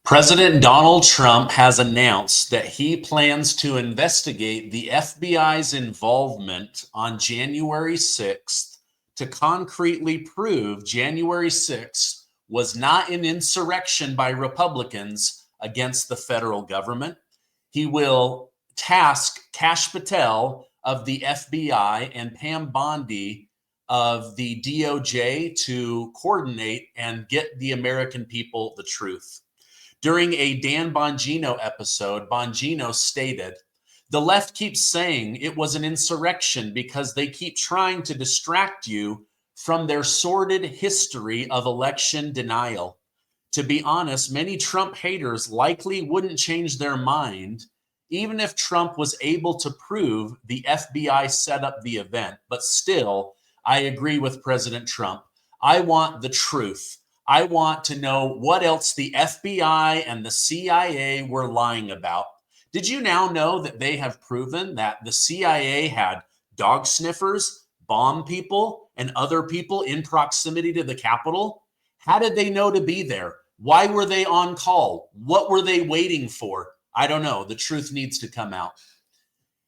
President Donald Trump has announced that he plans to investigate the FBI's involvement on January 6th to concretely prove January 6th was not an insurrection by Republicans against the federal government. He will task Kash Patel of the FBI and Pam Bondi of the DOJ to coordinate and get the American people the truth. During a Dan Bongino episode, Bongino stated, "The left keeps saying it was an insurrection because they keep trying to distract you from their sordid history of election denial. To be honest, many Trump haters likely wouldn't change their mind even if Trump was able to prove the FBI set up the event. But still, I agree with President Trump. I want the truth. I want to know what else the FBI and the CIA were lying about." Did you now know that they have proven that the CIA had dog sniffers, bomb people, and other people in proximity to the Capitol? How did they know to be there? Why were they on call? What were they waiting for? I don't know. The truth needs to come out.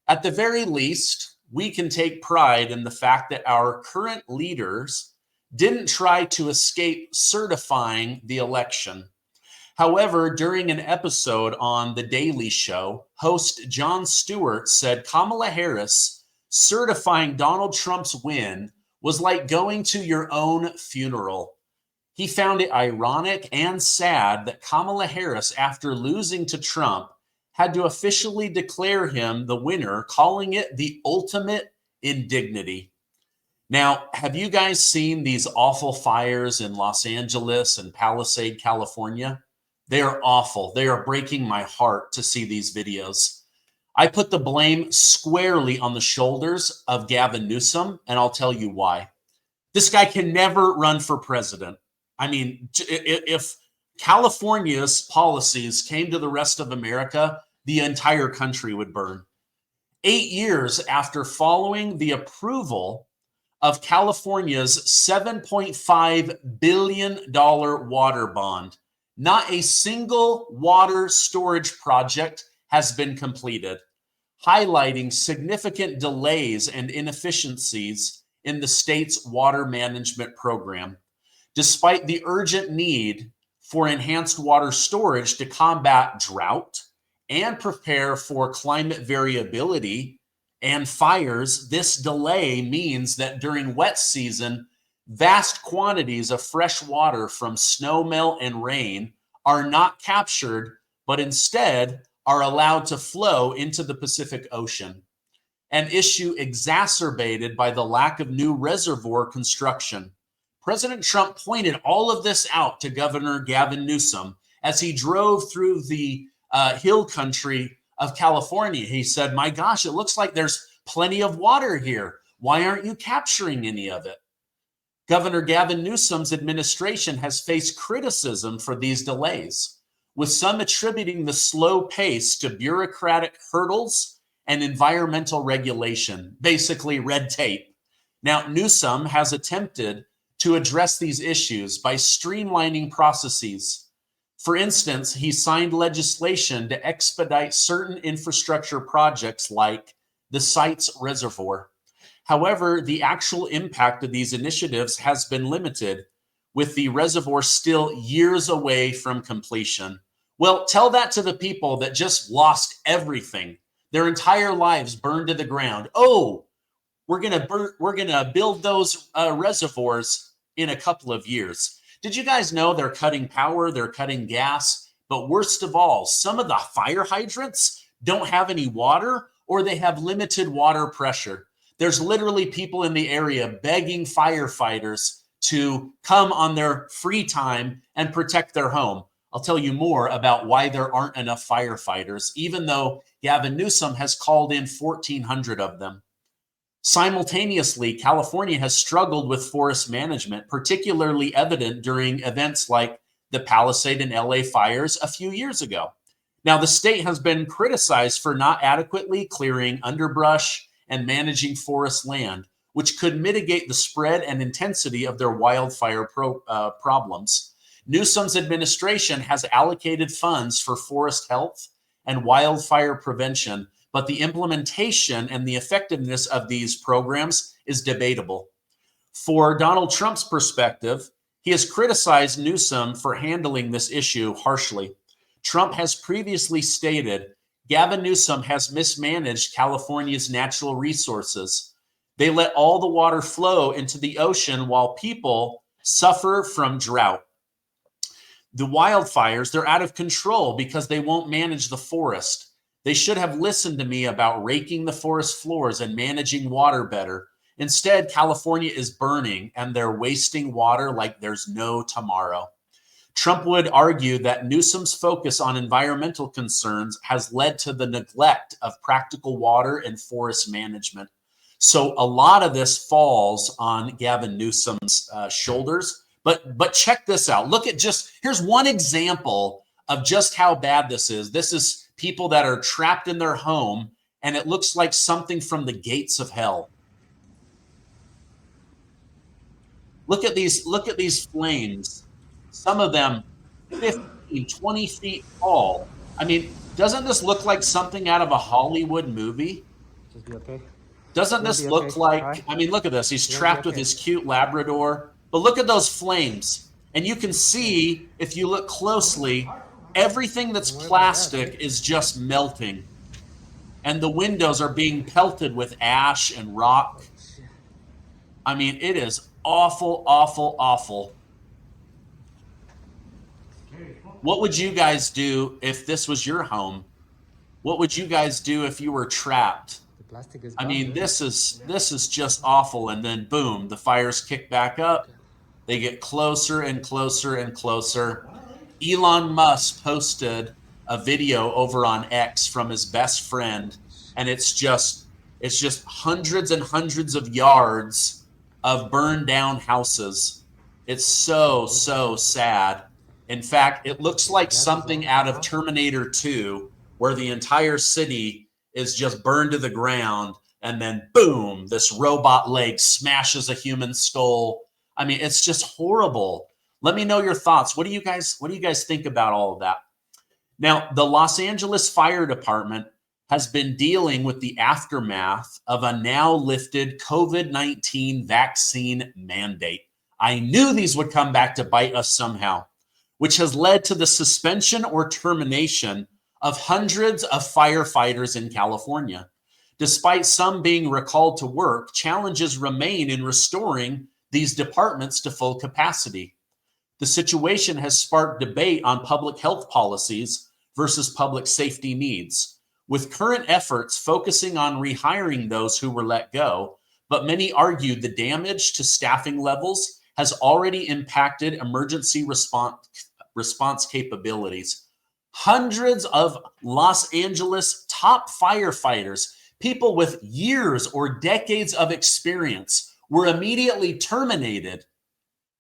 At the very least, we can take pride in the fact that our current leaders didn't try to escape certifying the election. However, during an episode on The Daily Show, host Jon Stewart said Kamala Harris certifying Donald Trump's win was like going to your own funeral. He found it ironic and sad that Kamala Harris, after losing to Trump, had to officially declare him the winner, calling it the ultimate indignity. Now, have you guys seen these awful fires in Los Angeles and Palisades, California? They are awful. They are breaking my heart to see these videos. I put the blame squarely on the shoulders of Gavin Newsom, and I'll tell you why. This guy can never run for president. I mean, if California's policies came to the rest of America, the entire country would burn. 8 years after following the approval of California's $7.5 billion water bond, not a single water storage project has been completed, highlighting significant delays and inefficiencies in the state's water management program. Despite the urgent need for enhanced water storage to combat drought and prepare for climate variability and fires, this delay means that during wet season, vast quantities of fresh water from snowmelt and rain are not captured, but instead are allowed to flow into the Pacific Ocean, an issue exacerbated by the lack of new reservoir construction. President Trump pointed all of this out to Governor Gavin Newsom as he drove through the hill country of California. He said, "My gosh, it looks like there's plenty of water here. Why aren't you capturing any of it?" Governor Gavin Newsom's administration has faced criticism for these delays, with some attributing the slow pace to bureaucratic hurdles and environmental regulation, basically red tape. Now, Newsom has attempted to address these issues by streamlining processes. For instance, he signed legislation to expedite certain infrastructure projects like the site's reservoir. However, the actual impact of these initiatives has been limited, with the reservoir still years away from completion. Well, tell that to the people that just lost everything, their entire lives burned to the ground. Oh, we're gonna build those reservoirs in a couple of years. Did you guys know they're cutting power, they're cutting gas, but worst of all, some of the fire hydrants don't have any water, or they have limited water pressure. There's literally people in the area begging firefighters to come on their free time and protect their home. I'll tell you more about why there aren't enough firefighters, even though Gavin Newsom has called in 1,400 of them. Simultaneously, California has struggled with forest management, particularly evident during events like the Palisades and LA fires a few years ago. Now, the state has been criticized for not adequately clearing underbrush and managing forest land, which could mitigate the spread and intensity of their wildfire problems. Newsom's administration has allocated funds for forest health and wildfire prevention, but the implementation and the effectiveness of these programs is debatable. For Donald Trump's perspective, he has criticized Newsom for handling this issue harshly. Trump has previously stated Gavin Newsom has mismanaged California's natural resources. They let all the water flow into the ocean while people suffer from drought. The wildfires, they're out of control because they won't manage the forest. They should have listened to me about raking the forest floors and managing water better. Instead, California is burning and they're wasting water like there's no tomorrow. Trump would argue that Newsom's focus on environmental concerns has led to the neglect of practical water and forest management. So a lot of this falls on Gavin Newsom's shoulders. But check this out. Look at here's one example of just how bad this is. This is people that are trapped in their home, and it looks like something from the gates of hell. Look at these flames. Some of them 15, 20 feet tall. I mean, doesn't this look like something out of a Hollywood movie? Just be okay. Doesn't this look like, I mean, look at this. He's trapped with his cute Labrador. But look at those flames. And you can see, if you look closely, everything that's plastic is just melting. And the windows are being pelted with ash and rock. I mean, it is awful, awful, awful. What would you guys do if this was your home? What would you guys do if you were trapped? I mean, this is just awful. And then boom, the fires kick back up. They get closer and closer and closer. Elon Musk posted a video over on X from his best friend, and it's just hundreds and hundreds of yards of burned down houses. It's so sad. In fact, it looks like something out of Terminator 2, where the entire city is just burned to the ground, and then boom, this robot leg smashes a human skull. I mean, it's just horrible. Let me know your thoughts. What do you guys think about all of that? Now, the Los Angeles Fire Department has been dealing with the aftermath of a now lifted COVID-19 vaccine mandate. I knew these would come back to bite us somehow, which has led to the suspension or termination of hundreds of firefighters in California. Despite some being recalled to work, challenges remain in restoring these departments to full capacity. The situation has sparked debate on public health policies versus public safety needs, with current efforts focusing on rehiring those who were let go, but many argue the damage to staffing levels has already impacted emergency response capabilities. Hundreds of Los Angeles top firefighters, people with years or decades of experience, were immediately terminated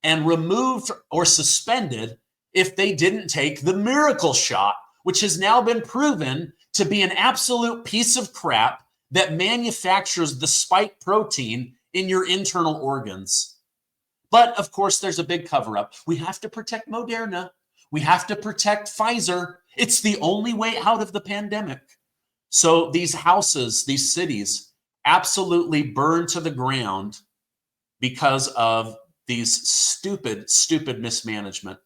and removed or suspended if they didn't take the miracle shot, which has now been proven to be an absolute piece of crap that manufactures the spike protein in your internal organs. But of course, there's a big cover up. We have to protect Moderna. We have to protect Pfizer. It's the only way out of the pandemic. So these houses, these cities, absolutely burned to the ground because of these stupid mismanagement.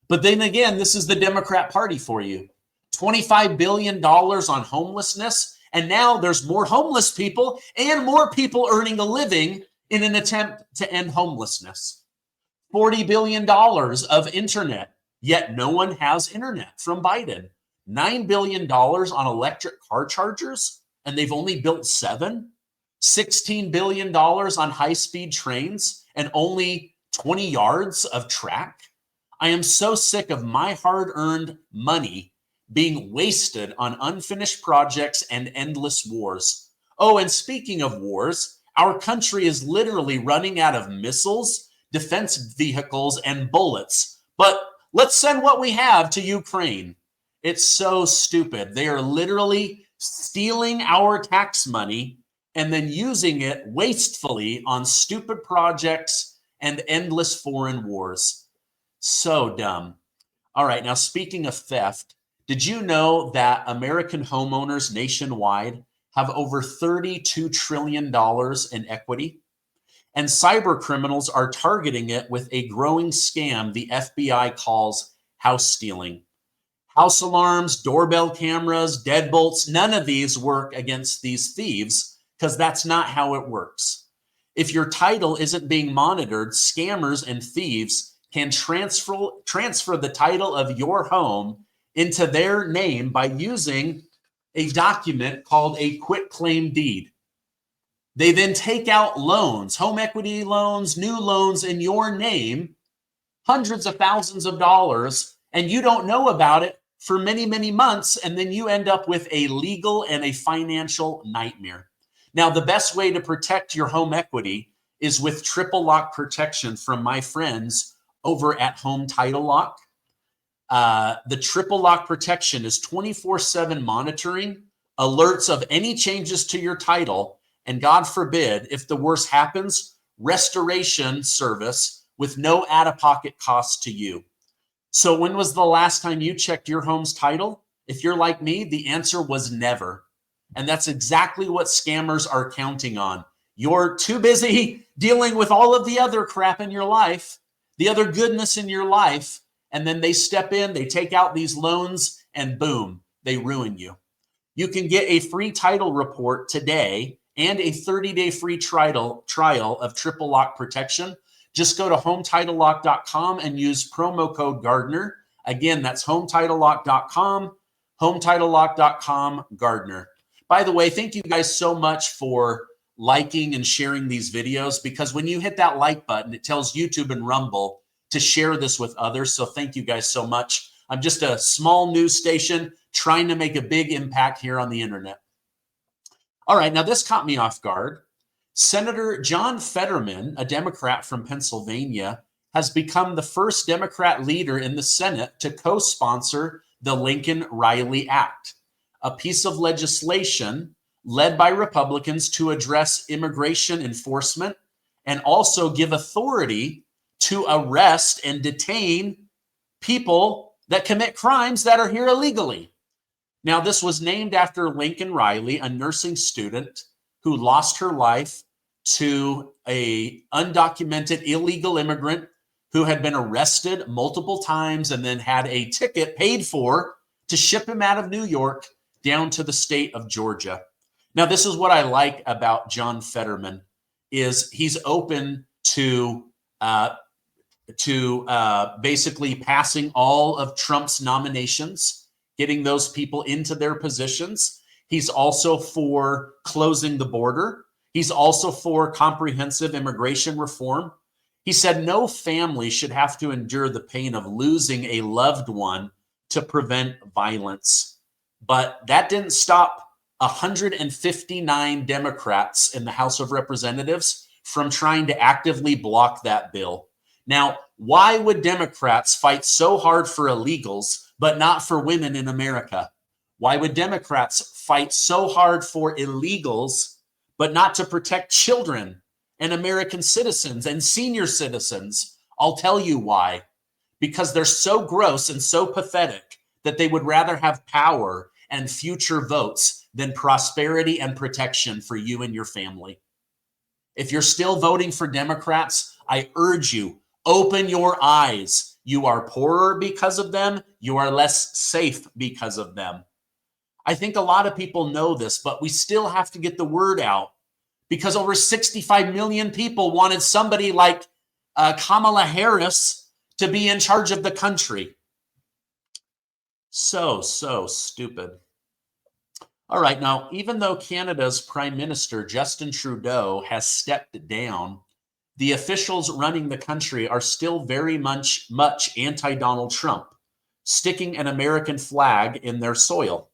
But then again, this is the Democrat Party for you. $25 billion on homelessness. And now there's more homeless people and more people earning a living in an attempt to end homelessness. $40 billion of internet, yet no one has internet from Biden. $9 billion on electric car chargers, and they've only built 7. $16 billion on high-speed trains and only 20 yards of track. I am so sick of my hard-earned money being wasted on unfinished projects and endless wars. Oh, and speaking of wars, our country is literally running out of missiles, defense vehicles, and bullets. But let's send what we have to Ukraine. It's so stupid. They are literally stealing our tax money and then using it wastefully on stupid projects and endless foreign wars. So dumb. All right, now speaking of theft, did you know that American homeowners nationwide have over $32 trillion in equity? And cyber criminals are targeting it with a growing scam the FBI calls house stealing. House alarms, doorbell cameras, deadbolts, none of these work against these thieves because that's not how it works. If your title isn't being monitored, scammers and thieves can transfer the title of your home into their name by using a document called a quitclaim deed. They then take out loans, home equity loans, new loans in your name, hundreds of thousands of dollars, and you don't know about it for many, many months, and then you end up with a legal and a financial nightmare. Now, the best way to protect your home equity is with triple lock protection from my friends over at Home Title Lock. The triple lock protection is 24/7 monitoring, alerts of any changes to your title, and God forbid, if the worst happens, restoration service with no out-of-pocket cost to you. So when was the last time you checked your home's title? If you're like me, the answer was never. And that's exactly what scammers are counting on. You're too busy dealing with all of the other crap in your life, the other goodness in your life, and then they step in, they take out these loans, and boom, they ruin you. You can get a free title report today and a 30-day free trial of triple lock protection. Just go to HometitleLock.com and use promo code Gardner. Again, that's HometitleLock.com, HometitleLock.com, Gardner. By the way, thank you guys so much for liking and sharing these videos, because when you hit that like button, it tells YouTube and Rumble to share this with others. So thank you guys so much. I'm just a small news station trying to make a big impact here on the internet. All right, now this caught me off guard. Senator John Fetterman, a Democrat from Pennsylvania, has become the first Democrat leader in the Senate to co-sponsor the Laken Riley Act, a piece of legislation led by Republicans to address immigration enforcement and also give authority to arrest and detain people that commit crimes that are here illegally. Now, this was named after Laken Riley, a nursing student who lost her life to an undocumented illegal immigrant who had been arrested multiple times and then had a ticket paid for to ship him out of New York down to the state of Georgia. Now, this is what I like about John Fetterman, is he's open to basically passing all of Trump's nominations, getting those people into their positions. He's also for closing the border. He's also for comprehensive immigration reform. He said no family should have to endure the pain of losing a loved one to prevent violence. But that didn't stop 159 Democrats in the House of Representatives from trying to actively block that bill. Now, why would Democrats fight so hard for illegals, but not for women in America? Why would Democrats fight so hard for illegals, but not to protect children and American citizens and senior citizens? I'll tell you why. Because they're so gross and so pathetic that they would rather have power and future votes than prosperity and protection for you and your family. If you're still voting for Democrats, I urge you, open your eyes. You are poorer because of them. You are less safe because of them. I think a lot of people know this, but we still have to get the word out, because over 65 million people wanted somebody like Kamala Harris to be in charge of the country. So stupid. All right, now, even though Canada's Prime Minister, Justin Trudeau, has stepped down, the officials running the country are still very much anti-Donald Trump, sticking an American flag in their soil.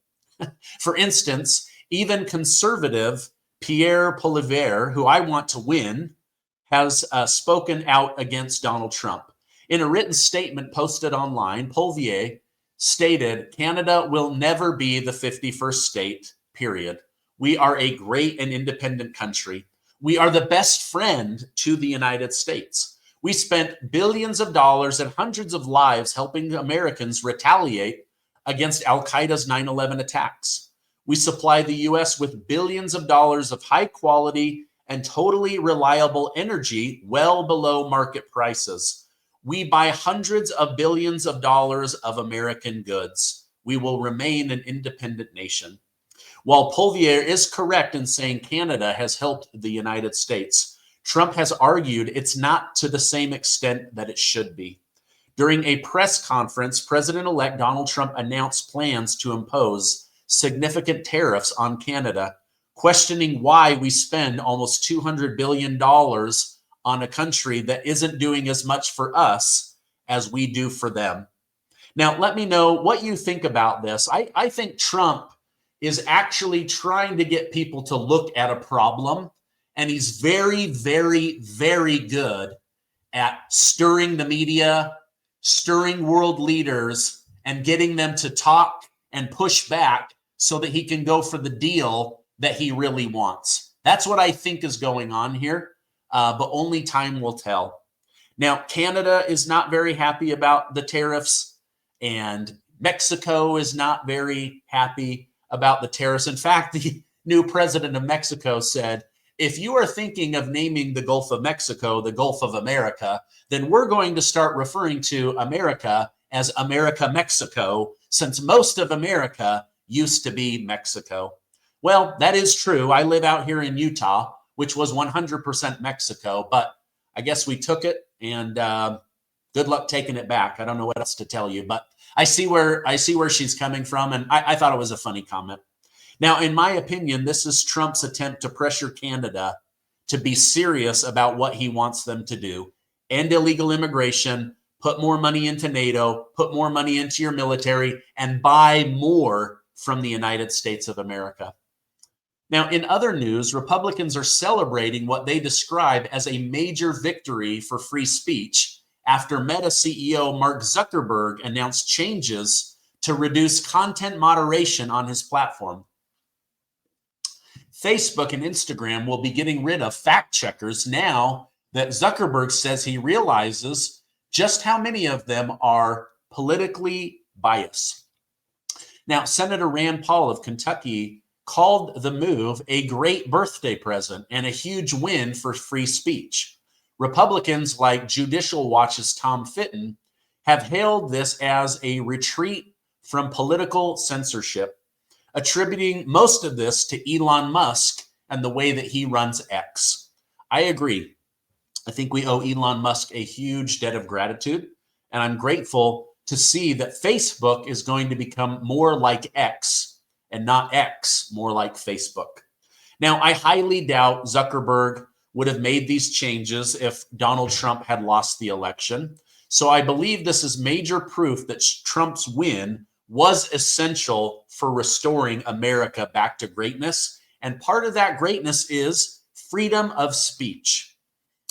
For instance, even conservative Pierre Poilievre, who I want to win, has spoken out against Donald Trump. In a written statement posted online, Poilievre stated, "Canada will never be the 51st state, period. We are a great and independent country. We are the best friend to the United States. We spent billions of dollars and hundreds of lives helping Americans retaliate against Al-Qaeda's 9/11 attacks. We supply the US with billions of dollars of high quality and totally reliable energy well below market prices. We buy hundreds of billions of dollars of American goods. We will remain an independent nation. While Poilievre is correct in saying Canada has helped the United States, Trump has argued it's not to the same extent that it should be. During a press conference, President-elect Donald Trump announced plans to impose significant tariffs on Canada, questioning why we spend almost $200 billion on a country that isn't doing as much for us as we do for them. Now, let me know what you think about this. I think Trump is actually trying to get people to look at a problem, and he's very, very, very good at stirring the media, stirring world leaders, and getting them to talk and push back so that he can go for the deal that he really wants. That's what I think is going on here, but only time will tell. Now, Canada is not very happy about the tariffs, and Mexico is not very happy about the tariffs. In fact, the new president of Mexico said, if you are thinking of naming the Gulf of Mexico the Gulf of America, then we're going to start referring to America as America Mexico, since most of America used to be Mexico. Well, that is true. I live out here in Utah, which was 100% Mexico, but I guess we took it, and good luck taking it back. I don't know what else to tell you, but I see where she's coming from, and I thought it was a funny comment. Now, in my opinion, this is Trump's attempt to pressure Canada to be serious about what he wants them to do. End illegal immigration, put more money into NATO, put more money into your military, and buy more from the United States of America. Now, in other news, Republicans are celebrating what they describe as a major victory for free speech after Meta CEO Mark Zuckerberg announced changes to reduce content moderation on his platform. Facebook and Instagram will be getting rid of fact checkers now that Zuckerberg says he realizes just how many of them are politically biased. Now, Senator Rand Paul of Kentucky called the move a great birthday present and a huge win for free speech. Republicans like Judicial Watch's Tom Fitton have hailed this as a retreat from political censorship, attributing most of this to Elon Musk and the way that he runs X. I agree. I think we owe Elon Musk a huge debt of gratitude, and I'm grateful to see that Facebook is going to become more like X and not X, more like Facebook. Now, I highly doubt Zuckerberg would have made these changes if Donald Trump had lost the election. So I believe this is major proof that Trump's win was essential for restoring America back to greatness. And part of that greatness is freedom of speech.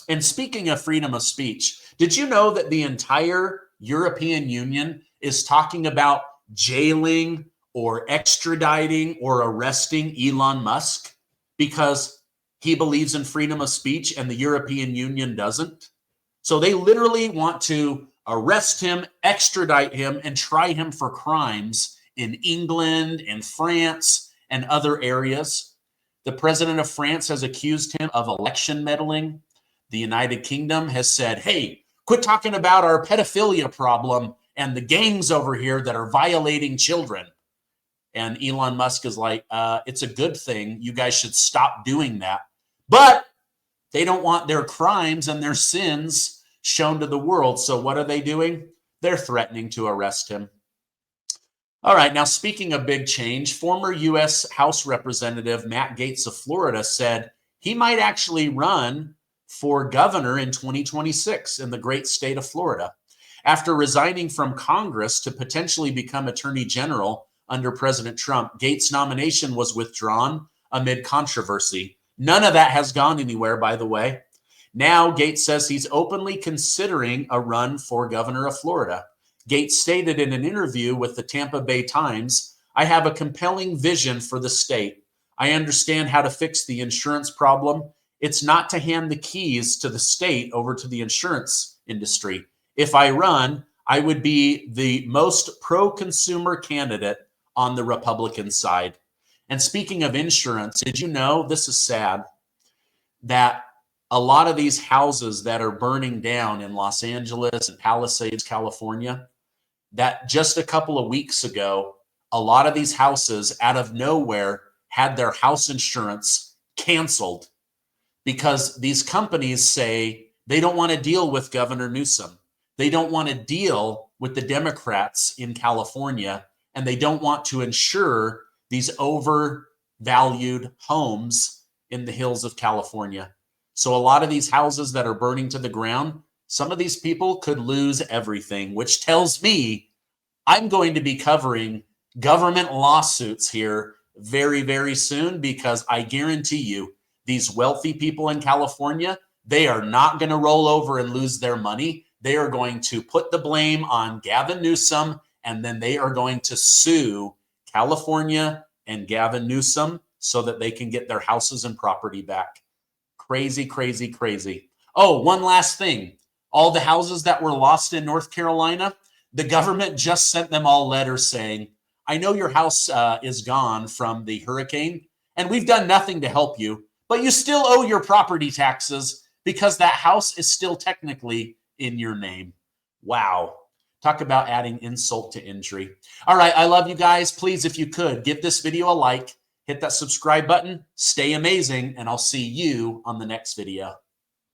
And speaking of freedom of speech, did you know that the entire European Union is talking about jailing or extraditing or arresting Elon Musk because he believes in freedom of speech and the European Union doesn't? So they literally want to arrest him, extradite him, and try him for crimes in England and France and other areas. The president of France has accused him of election meddling. The United Kingdom has said, hey, quit talking about our pedophilia problem and the gangs over here that are violating children. And Elon Musk is like, it's a good thing. You guys should stop doing that. But they don't want their crimes and their sins shown to the world. So what are they doing? They're threatening to arrest him. All right, now speaking of big change, former U.S. House Representative Matt Gaetz of Florida said he might actually run for governor in 2026 in the great state of Florida. After resigning from Congress to potentially become Attorney General under President Trump, Gaetz' nomination was withdrawn amid controversy. None of that has gone anywhere, by the way. Now, Gaetz says he's openly considering a run for governor of Florida. Gaetz stated in an interview with the Tampa Bay Times, I have a compelling vision for the state. I understand how to fix the insurance problem It's not to hand the keys to the state over to the insurance industry. If I run, I would be the most pro-consumer candidate on the Republican side. And speaking of insurance, did you know, this is sad, that a lot of these houses that are burning down in Los Angeles and Palisades, California, that just a couple of weeks ago, a lot of these houses out of nowhere had their house insurance canceled because these companies say they don't want to deal with Governor Newsom. They don't want to deal with the Democrats in California, and they don't want to insure these overvalued homes in the hills of California. So a lot of these houses that are burning to the ground, some of these people could lose everything, which tells me I'm going to be covering government lawsuits here very, very soon, because I guarantee you these wealthy people in California, they are not going to roll over and lose their money. They are going to put the blame on Gavin Newsom, and then they are going to sue California and Gavin Newsom so that they can get their houses and property back. Crazy, crazy, crazy. Oh, one last thing. All the houses that were lost in North Carolina, the government just sent them all letters saying, I know your house is gone from the hurricane, and we've done nothing to help you, but you still owe your property taxes because that house is still technically in your name. Wow. Talk about adding insult to injury. All right, I love you guys. Please, if you could, give this video a like, hit that subscribe button, stay amazing, and I'll see you on the next video.